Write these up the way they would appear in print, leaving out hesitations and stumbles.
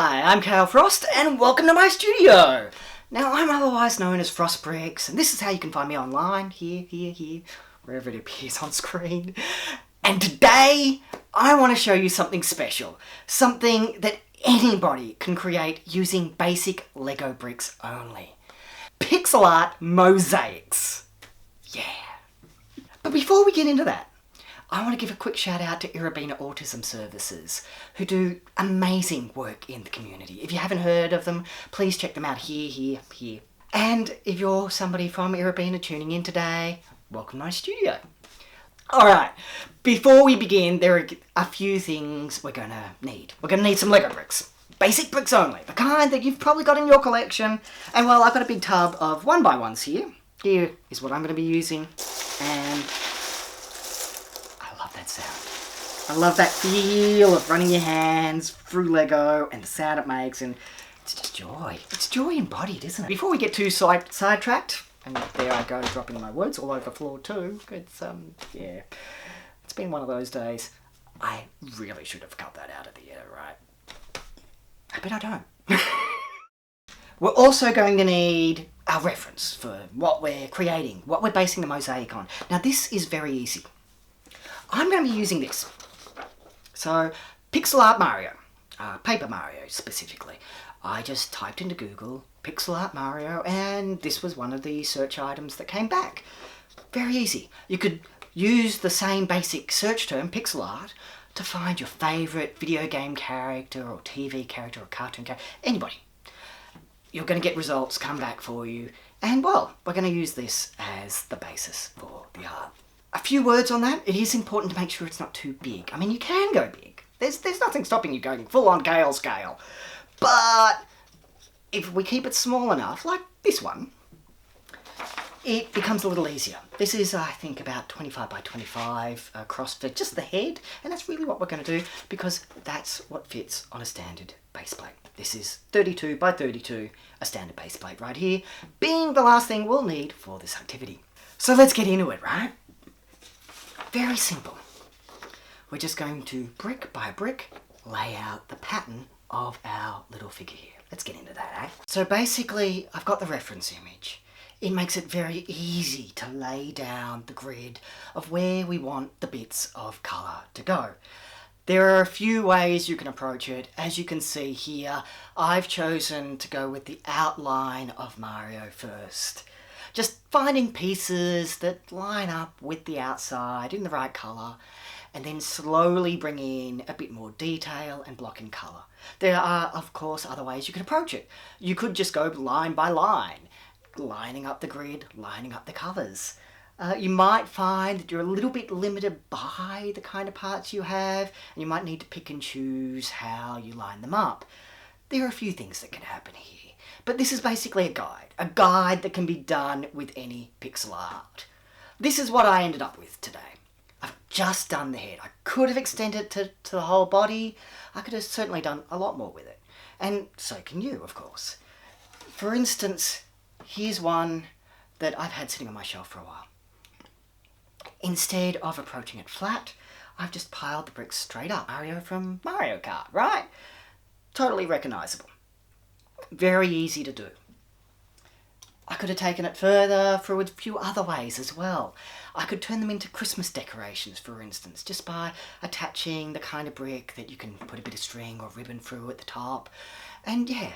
Hi, I'm Kale Frost and welcome to my studio. Now I'm otherwise known as Frost Bricks and this is how you can find me online, here, wherever it appears on screen. And today I want to show you something special, something that anybody can create using basic LEGO bricks only. Pixel art mosaics. Yeah. But before we get into that, I want to give a quick shout out to Irabina Autism Services, who do amazing work in the community. If you haven't heard of them, please check them out here. And if you're somebody from Irabina tuning in today, welcome to my studio. Alright, before we begin, there are a few things we're going to need. We're going to need some LEGO bricks. Basic bricks only, the kind that you've probably got in your collection. And well, I've got a big tub of 1x1s here. Here is what I'm going to be using. And that sound. I love that feel of running your hands through Lego and the sound it makes, and it's just joy. It's joy embodied, isn't it? Before we get too sidetracked, and there I go dropping my words all over the floor too. It's yeah, it's been one of those days. I really should have cut that out of the air, right? But I don't. We're also going to need our reference for what we're creating, what we're basing the mosaic on. Now this is very easy. I'm going to be using this. So, Pixel Art Mario, Paper Mario specifically. I just typed into Google Pixel Art Mario and this was one of the search items that came back. Very easy. You could use the same basic search term, pixel art, to find your favourite video game character or TV character or cartoon character, anybody. You're going to get results come back for you and well, we're going to use this as the basis for the art. A few words on that. It is important to make sure it's not too big. I mean, you can go big. There's nothing stopping you going full on Kale scale. But if we keep it small enough, like this one, it becomes a little easier. This is, I think, about 25 by 25 across for just the head. And that's really what we're going to do because that's what fits on a standard base plate. This is 32 by 32, a standard base plate right here, being the last thing we'll need for this activity. So let's get into it, right? Very simple. We're just going to, brick by brick, lay out the pattern of our little figure here. Let's get into that, eh? So basically, I've got the reference image. It makes it very easy to lay down the grid of where we want the bits of colour to go. There are a few ways you can approach it. As you can see here, I've chosen to go with the outline of Mario first. Just finding pieces that line up with the outside in the right colour and then slowly bring in a bit more detail and block in colour. There are, of course, other ways you can approach it. You could just go line by line, lining up the grid, lining up the colours. You might find that you're a little bit limited by the kind of parts you have and you might need to pick and choose how you line them up. There are a few things that can happen here. But this is basically a guide that can be done with any pixel art. This is what I ended up with today. I've just done the head. I could have extended it to the whole body. I could have certainly done a lot more with it. And so can you, of course. For instance, here's one that I've had sitting on my shelf for a while. Instead of approaching it flat, I've just piled the bricks straight up. Mario from Mario Kart, right? Totally recognisable. Very easy to do. I could have taken it further through a few other ways as well. I could turn them into Christmas decorations, for instance, just by attaching the kind of brick that you can put a bit of string or ribbon through at the top. And yeah,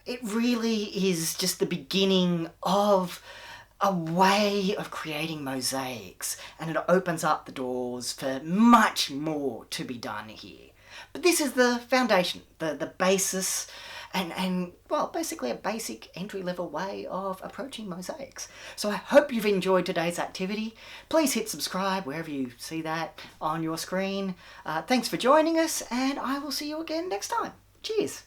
it really is just the beginning of a way of creating mosaics, and it opens up the doors for much more to be done here. But this is the foundation, the basis, and well, basically a basic entry-level way of approaching mosaics. So I hope you've enjoyed today's activity. Please hit subscribe wherever you see that on your screen. Thanks for joining us, and I will see you again next time. Cheers.